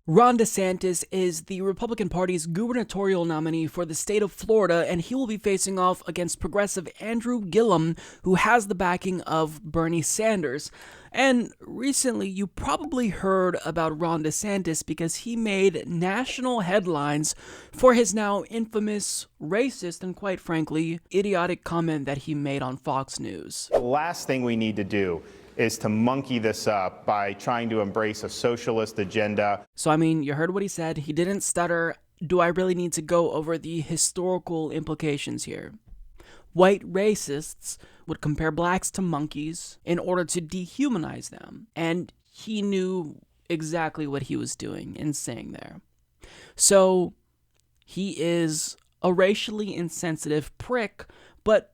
Ron DeSantis is the Republican Party's gubernatorial nominee for the state of Florida, and he will be facing off against progressive Andrew Gillum, who has the backing of Bernie Sanders. And recently, you probably heard about Ron DeSantis because he made national headlines for his now infamous, racist, and quite frankly, idiotic comment that he made on Fox News. The last thing we need to do is to monkey this up by trying to embrace a socialist agenda. So, I mean, you heard what he said. He didn't stutter. Do I really need to go over the historical implications here? White racists would compare blacks to monkeys in order to dehumanize them. And he knew exactly what he was doing in saying there. So, he is a racially insensitive prick, but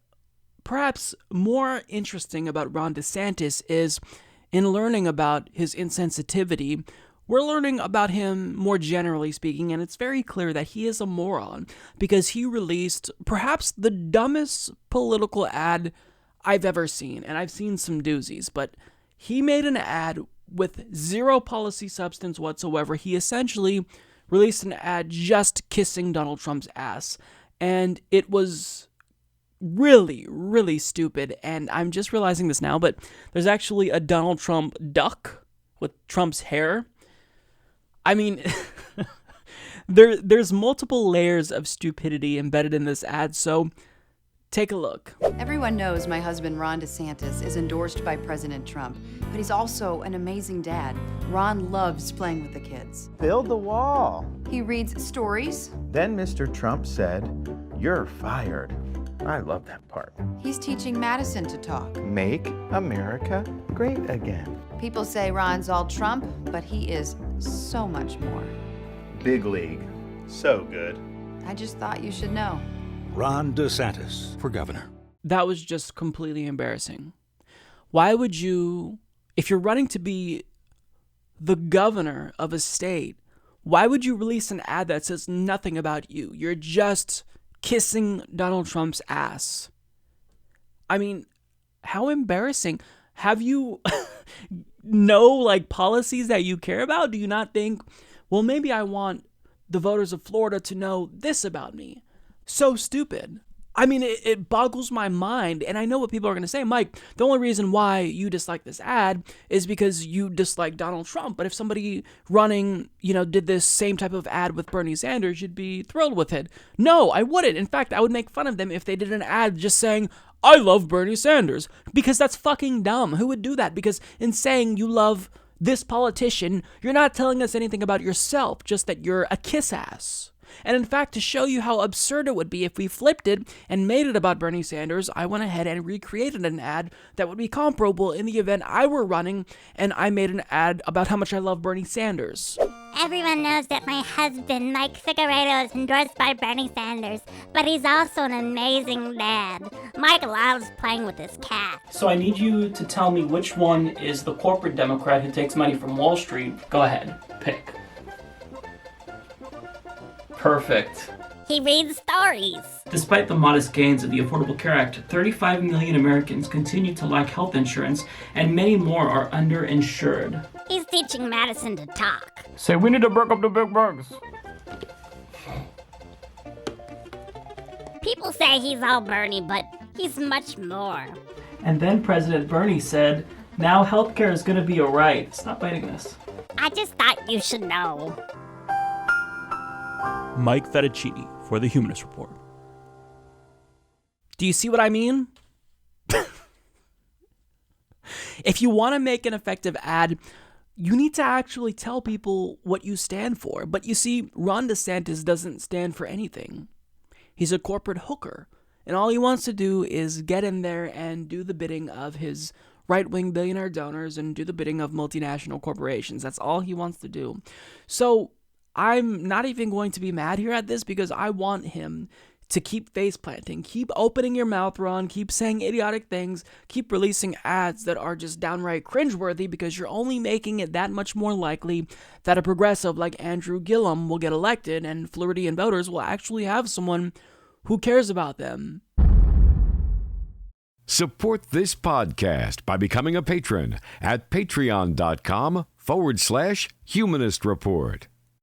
perhaps more interesting about Ron DeSantis is, in learning about his insensitivity, we're learning about him more generally speaking, and it's very clear that he is a moron because he released perhaps the dumbest political ad I've ever seen, and I've seen some doozies, but he made an ad with zero policy substance whatsoever. He essentially released an ad just kissing Donald Trump's ass, and it was really, really stupid, and I'm just realizing this now, but there's actually a Donald Trump duck with Trump's hair. I mean, there's multiple layers of stupidity embedded in this ad, so take a look. Everyone knows my husband, Ron DeSantis, is endorsed by President Trump, but he's also an amazing dad. Ron loves playing with the kids. Build the wall. He reads stories. Then Mr. Trump said, "You're fired." I love that part. He's teaching Madison to talk. Make America great again. People say Ron's all Trump, but he is so much more. Big league. So good. I just thought you should know. Ron DeSantis for governor. That was just completely embarrassing. Why would you, if you're running to be the governor of a state, why would you release an ad that says nothing about you? You're just kissing Donald Trump's ass. I mean, how embarrassing. Have you no policies that you care about? Do you not think, well, maybe I want the voters of Florida to know this about me? So stupid. I mean, it boggles my mind, and I know what people are going to say. Mike, the only reason why you dislike this ad is because you dislike Donald Trump. But if somebody running, did this same type of ad with Bernie Sanders, you'd be thrilled with it. No, I wouldn't. In fact, I would make fun of them if they did an ad just saying, I love Bernie Sanders, because that's fucking dumb. Who would do that? Because in saying you love this politician, you're not telling us anything about yourself, just that you're a kiss ass. And in fact, to show you how absurd it would be if we flipped it and made it about Bernie Sanders, I went ahead and recreated an ad that would be comparable in the event I were running and I made an ad about how much I love Bernie Sanders. Everyone knows that my husband, Mike Figueredo, is endorsed by Bernie Sanders, but he's also an amazing dad. Mike loves playing with his cat. So I need you to tell me which one is the corporate Democrat who takes money from Wall Street. Go ahead, pick. Perfect. He reads stories. Despite the modest gains of the Affordable Care Act, 35 million Americans continue to lack health insurance, and many more are underinsured. He's teaching Madison to talk. Say, we need to break up the big bugs. People say he's all Bernie, but he's much more. And then President Bernie said, now healthcare is going to be a right. Stop biting this. I just thought you should know. Mike Fettuccini for the Humanist Report. Do you see what I mean? If you want to make an effective ad, you need to actually tell people what you stand for. But you see, Ron DeSantis doesn't stand for anything. He's a corporate hooker, and all he wants to do is get in there and do the bidding of his right-wing billionaire donors and do the bidding of multinational corporations. That's all he wants to do. So I'm not even going to be mad here at this because I want him to keep face planting, keep opening your mouth, Ron, keep saying idiotic things, keep releasing ads that are just downright cringeworthy because you're only making it that much more likely that a progressive like Andrew Gillum will get elected and Floridian voters will actually have someone who cares about them. Support this podcast by becoming a patron at patreon.com/Humanist Report.